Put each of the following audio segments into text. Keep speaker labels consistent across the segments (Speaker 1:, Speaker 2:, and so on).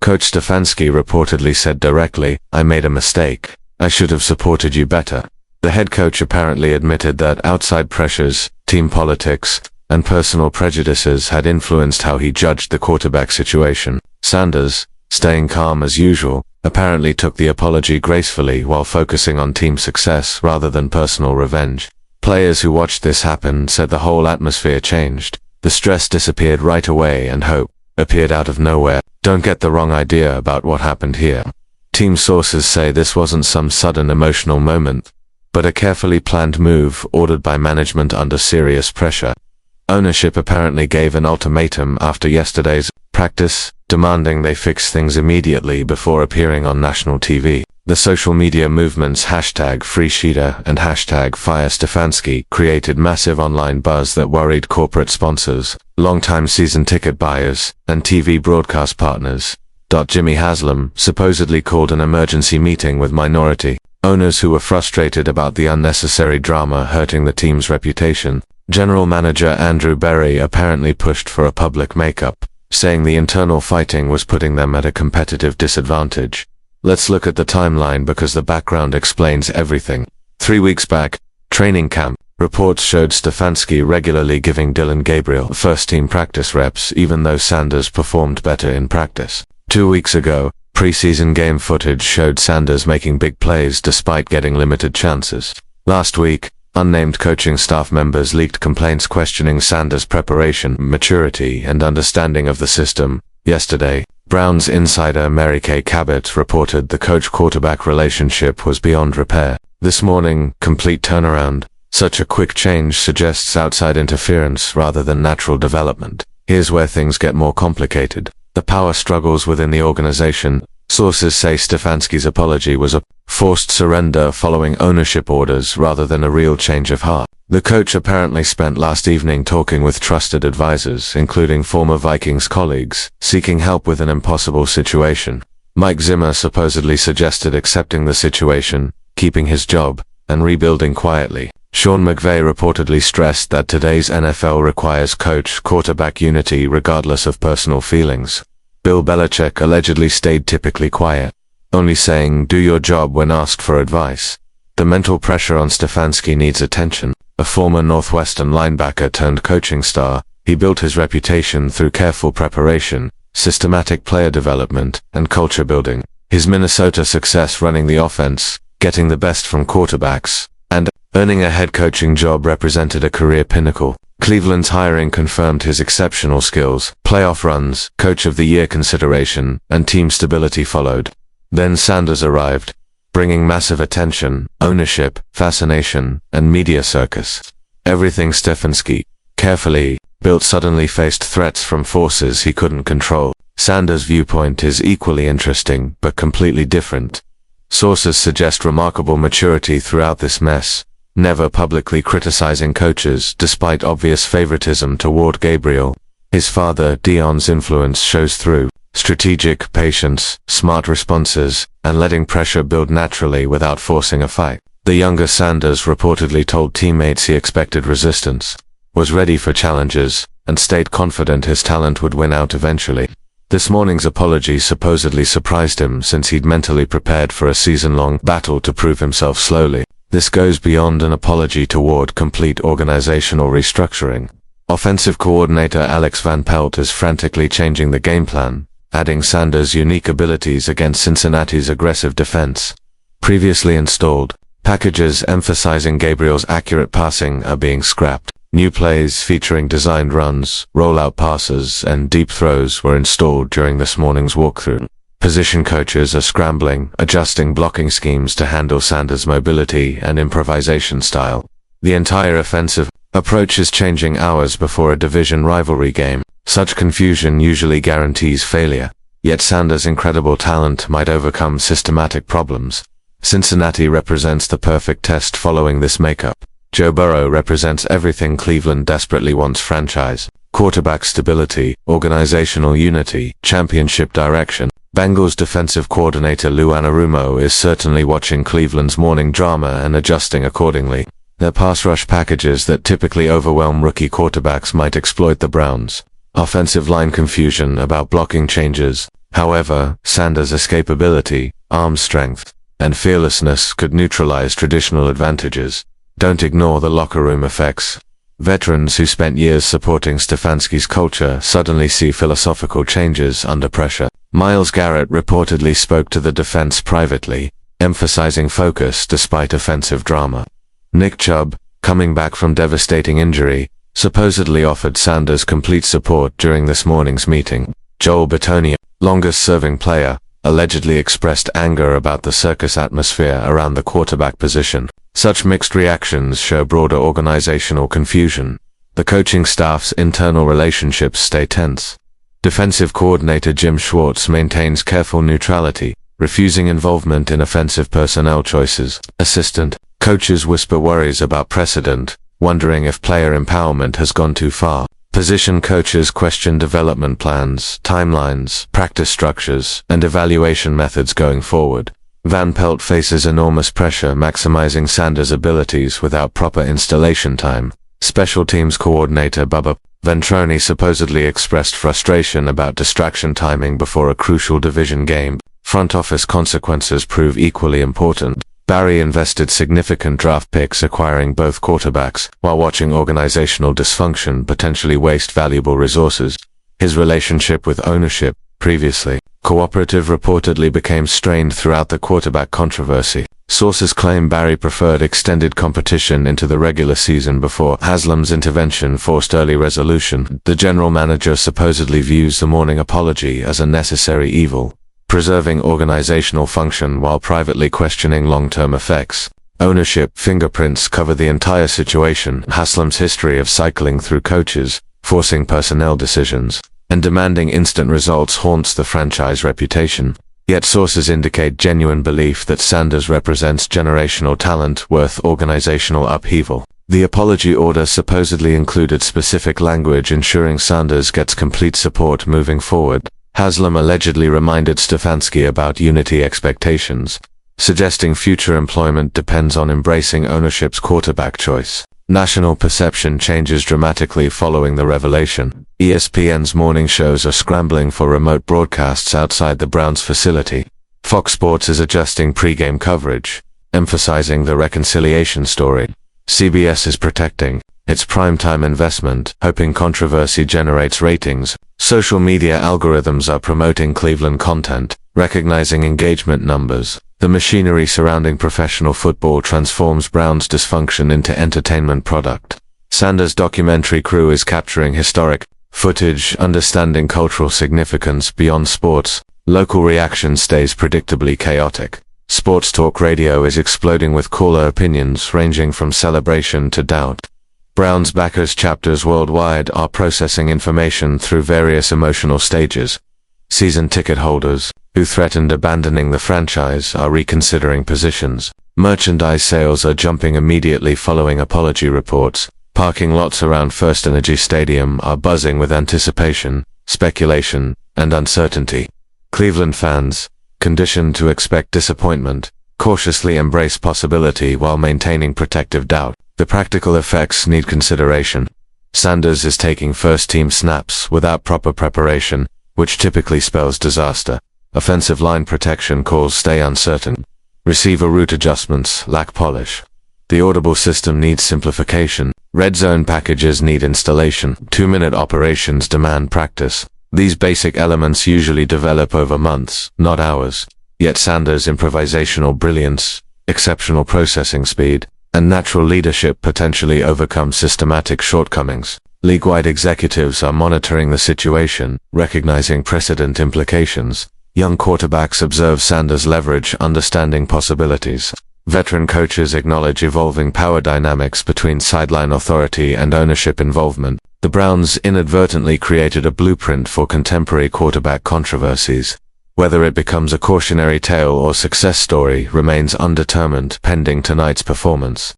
Speaker 1: Coach Stefanski reportedly said directly, "I made a mistake. I should have supported you better." The head coach apparently admitted that outside pressures, team politics, and personal prejudices had influenced how he judged the quarterback situation. Sanders, staying calm as usual, apparently took the apology gracefully while focusing on team success rather than personal revenge. Players who watched this happen said the whole atmosphere changed. The stress disappeared right away and hope appeared out of nowhere. Don't get the wrong idea about what happened here. Team sources say this wasn't some sudden emotional moment, but a carefully planned move ordered by management under serious pressure. Ownership apparently gave an ultimatum after yesterday's practice, demanding they fix things immediately before appearing on national TV. The social media movements #FreeShedeur and #FireStefanski created massive online buzz that worried corporate sponsors, longtime season ticket buyers, and TV broadcast partners. Jimmy Haslam supposedly called an emergency meeting with minority owners who were frustrated about the unnecessary drama hurting the team's reputation. General manager Andrew Berry apparently pushed for a public makeup, saying the internal fighting was putting them at a competitive disadvantage. Let's look at the timeline because the background explains everything. 3 weeks back, training camp, reports showed Stefanski regularly giving Dillon Gabriel first-team practice reps even though Sanders performed better in practice. 2 weeks ago, preseason game footage showed Sanders making big plays despite getting limited chances. Last week, unnamed coaching staff members leaked complaints questioning Sanders' preparation, maturity, and understanding of the system. Yesterday, Browns insider Mary Kay Cabot reported the coach-quarterback relationship was beyond repair. This morning, complete turnaround. Such a quick change suggests outside interference rather than natural development. Here's where things get more complicated. The power struggles within the organization. Sources say Stefanski's apology was a forced surrender following ownership orders rather than a real change of heart. The coach apparently spent last evening talking with trusted advisors, including former Vikings colleagues, seeking help with an impossible situation. Mike Zimmer supposedly suggested accepting the situation, keeping his job, and rebuilding quietly. Sean McVay reportedly stressed that today's NFL requires coach-quarterback unity regardless of personal feelings. Bill Belichick allegedly stayed typically quiet, only saying, "Do your job" when asked for advice. The mental pressure on Stefanski needs attention. A former Northwestern linebacker turned coaching star, he built his reputation through careful preparation, systematic player development, and culture building. His Minnesota success running the offense, getting the best from quarterbacks, and earning a head coaching job represented a career pinnacle. Cleveland's hiring confirmed his exceptional skills. Playoff runs, Coach of the Year consideration, and team stability followed. Then Sanders arrived, bringing massive attention, ownership, fascination, and media circus. Everything Stefanski, carefully built, suddenly faced threats from forces he couldn't control. Sanders' viewpoint is equally interesting, but completely different. Sources suggest remarkable maturity throughout this mess, never publicly criticizing coaches despite obvious favoritism toward Gabriel. His father, Dion's influence shows through. Strategic, patience, smart responses, and letting pressure build naturally without forcing a fight. The younger Sanders reportedly told teammates he expected resistance, was ready for challenges, and stayed confident his talent would win out eventually. This morning's apology supposedly surprised him since he'd mentally prepared for a season-long battle to prove himself slowly. This goes beyond an apology toward complete organizational restructuring. Offensive coordinator Alex Van Pelt is frantically changing the game plan, adding Sanders' unique abilities against Cincinnati's aggressive defense. Previously installed packages emphasizing Gabriel's accurate passing are being scrapped. New plays featuring designed runs, rollout passes, and deep throws were installed during this morning's walkthrough. Position coaches are scrambling, adjusting blocking schemes to handle Sanders' mobility and improvisation style. The entire offensive approach is changing hours before a division rivalry game. Such confusion usually guarantees failure. Yet Sanders' incredible talent might overcome systematic problems. Cincinnati represents the perfect test following this makeup. Joe Burrow represents everything Cleveland desperately wants: franchise, quarterback stability, organizational unity, championship direction. Bengals defensive coordinator Lou Anarumo is certainly watching Cleveland's morning drama and adjusting accordingly. Their pass rush packages that typically overwhelm rookie quarterbacks might exploit the Browns' offensive line confusion about blocking changes. However, Sanders' escapability, arm strength, and fearlessness could neutralize traditional advantages. Don't ignore the locker room effects. Veterans who spent years supporting Stefanski's culture suddenly see philosophical changes under pressure. Myles Garrett reportedly spoke to the defense privately, emphasizing focus despite offensive drama. Nick Chubb, coming back from devastating injury, supposedly offered Sanders complete support during this morning's meeting. Joel Bitonio, longest-serving player, allegedly expressed anger about the circus atmosphere around the quarterback position. Such mixed reactions show broader organizational confusion. The coaching staff's internal relationships stay tense. Defensive coordinator Jim Schwartz maintains careful neutrality, refusing involvement in offensive personnel choices. Assistant coaches whisper worries about precedent, wondering if player empowerment has gone too far. Position coaches question development plans, timelines, practice structures, and evaluation methods going forward. Van Pelt faces enormous pressure maximizing Sanders' abilities without proper installation time. Special teams coordinator Bubba Ventroni supposedly expressed frustration about distraction timing before a crucial division game. Front office consequences prove equally important. Barry invested significant draft picks acquiring both quarterbacks, while watching organizational dysfunction potentially waste valuable resources. His relationship with ownership, previously cooperative, reportedly became strained throughout the quarterback controversy. Sources claim Barry preferred extended competition into the regular season before Haslam's intervention forced early resolution. The general manager supposedly views the morning apology as a necessary evil, preserving organizational function while privately questioning long-term effects. Ownership fingerprints cover the entire situation. Haslam's history of cycling through coaches, forcing personnel decisions, and demanding instant results haunts the franchise reputation. Yet sources indicate genuine belief that Sanders represents generational talent worth organizational upheaval. The apology order supposedly included specific language ensuring Sanders gets complete support moving forward. Haslam allegedly reminded Stefanski about unity expectations, suggesting future employment depends on embracing ownership's quarterback choice. National perception changes dramatically following the revelation. ESPN's morning shows are scrambling for remote broadcasts outside the Browns facility. Fox Sports is adjusting pregame coverage, emphasizing the reconciliation story. CBS is protecting its primetime investment, hoping controversy generates ratings. Social media algorithms are promoting Cleveland content, recognizing engagement numbers. The machinery surrounding professional football transforms Browns' dysfunction into entertainment product. Sanders' documentary crew is capturing historic footage, understanding cultural significance beyond sports. Local reaction stays predictably chaotic. Sports talk radio is exploding with caller opinions ranging from celebration to doubt. Browns backers chapters worldwide are processing information through various emotional stages. Season ticket holders, who threatened abandoning the franchise, are reconsidering positions. Merchandise sales are jumping immediately following apology reports. Parking lots around First Energy Stadium are buzzing with anticipation, speculation, and uncertainty. Cleveland fans, conditioned to expect disappointment, cautiously embrace possibility while maintaining protective doubt. The practical effects need consideration. Sanders is taking first-team snaps without proper preparation, which typically spells disaster. Offensive line protection calls stay uncertain. Receiver route adjustments lack polish. The audible system needs simplification. Red zone packages need installation. 2-minute operations demand practice. These basic elements usually develop over months, not hours. Yet Sanders' improvisational brilliance, exceptional processing speed, and natural leadership potentially overcome systematic shortcomings. League-wide executives are monitoring the situation, recognizing precedent implications. Young quarterbacks observe Sanders' leverage, understanding possibilities. Veteran coaches acknowledge evolving power dynamics between sideline authority and ownership involvement. The Browns inadvertently created a blueprint for contemporary quarterback controversies. Whether it becomes a cautionary tale or success story remains undetermined pending tonight's performance.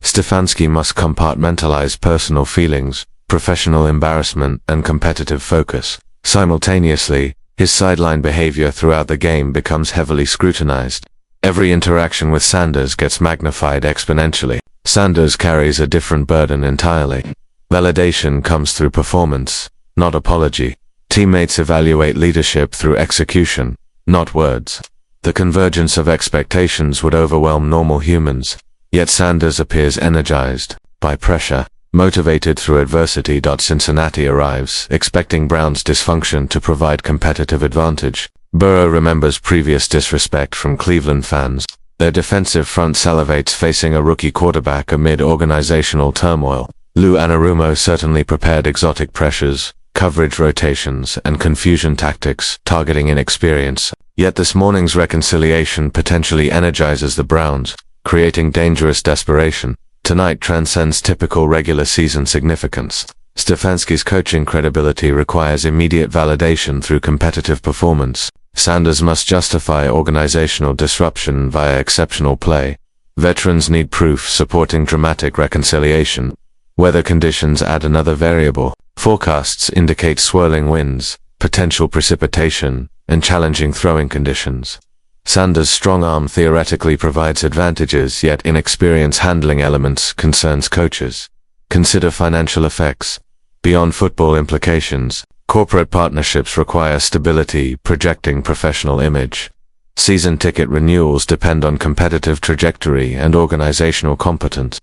Speaker 1: Stefanski must compartmentalize personal feelings, professional embarrassment, and competitive focus. Simultaneously, his sideline behavior throughout the game becomes heavily scrutinized. Every interaction with Sanders gets magnified exponentially. Sanders carries a different burden entirely. Validation comes through performance, not apology. Teammates evaluate leadership through execution, not words. The convergence of expectations would overwhelm normal humans, yet Sanders appears energized by pressure, motivated through adversity. Cincinnati arrives, expecting Brown's dysfunction to provide competitive advantage. Burrow remembers previous disrespect from Cleveland fans. Their defensive front salivates facing a rookie quarterback amid organizational turmoil. Lou Anarumo certainly prepared exotic pressures, coverage rotations, and confusion tactics, targeting inexperience. Yet this morning's reconciliation potentially energizes the Browns, creating dangerous desperation. Tonight transcends typical regular season significance. Stefanski's coaching credibility requires immediate validation through competitive performance. Sanders must justify organizational disruption via exceptional play. Veterans need proof supporting dramatic reconciliation. Weather conditions add another variable. Forecasts indicate swirling winds, potential precipitation, and challenging throwing conditions. Sanders' strong arm theoretically provides advantages, yet inexperience handling elements concerns coaches. Consider financial effects. Beyond football implications, corporate partnerships require stability, projecting professional image. Season ticket renewals depend on competitive trajectory and organizational competence.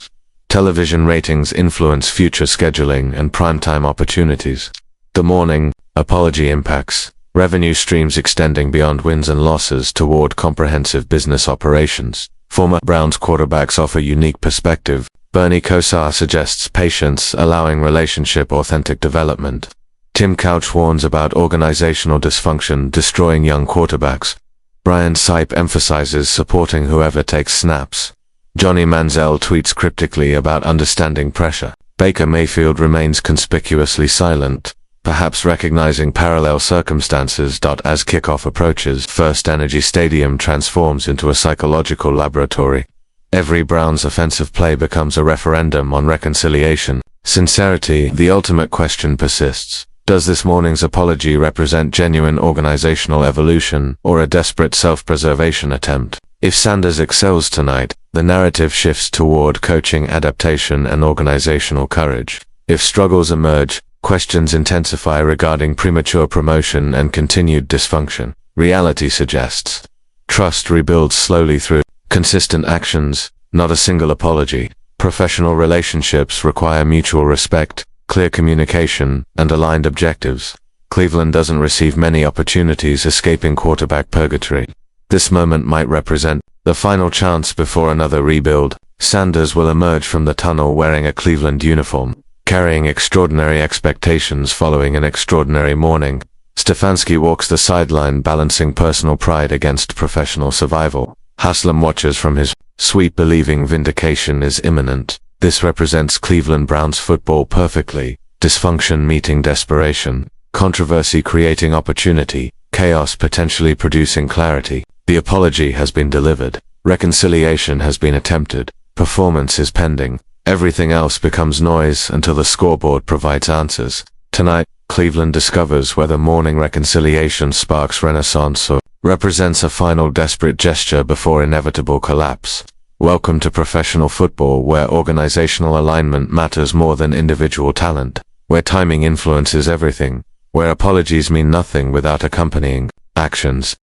Speaker 1: Television ratings influence future scheduling and primetime opportunities. The morning, apology impacts. Revenue streams extending beyond wins and losses toward comprehensive business operations. Former Browns quarterbacks offer unique perspective. Bernie Kosar suggests patience, allowing relationship-authentic development. Tim Couch warns about organizational dysfunction destroying young quarterbacks. Brian Sipe emphasizes supporting whoever takes snaps. Johnny Manziel tweets cryptically about understanding pressure. Baker Mayfield remains conspicuously silent, perhaps recognizing parallel circumstances. As kickoff approaches, First Energy Stadium transforms into a psychological laboratory. Every Browns offensive play becomes a referendum on reconciliation. Sincerity, the ultimate question, persists. Does this morning's apology represent genuine organizational evolution, or a desperate self-preservation attempt? If Sanders excels tonight, the narrative shifts toward coaching adaptation and organizational courage. If struggles emerge, questions intensify regarding premature promotion and continued dysfunction. Reality suggests trust rebuilds slowly through consistent actions, not a single apology. Professional relationships require mutual respect, clear communication, and aligned objectives. Cleveland doesn't receive many opportunities escaping quarterback purgatory. This moment might represent the final chance before another rebuild. Sanders will emerge from the tunnel wearing a Cleveland uniform, carrying extraordinary expectations following an extraordinary morning. Stefanski walks the sideline balancing personal pride against professional survival. Haslam watches from his suite believing vindication is imminent. This represents Cleveland Browns football perfectly. Dysfunction meeting desperation. Controversy creating opportunity. Chaos potentially producing clarity. The apology has been delivered. Reconciliation has been attempted. Performance is pending. Everything else becomes noise until the scoreboard provides answers. Tonight, Cleveland discovers whether morning reconciliation sparks renaissance or represents a final desperate gesture before inevitable collapse. Welcome to professional football, where organizational alignment matters more than individual talent, where timing influences everything, where apologies mean nothing without accompanying actions.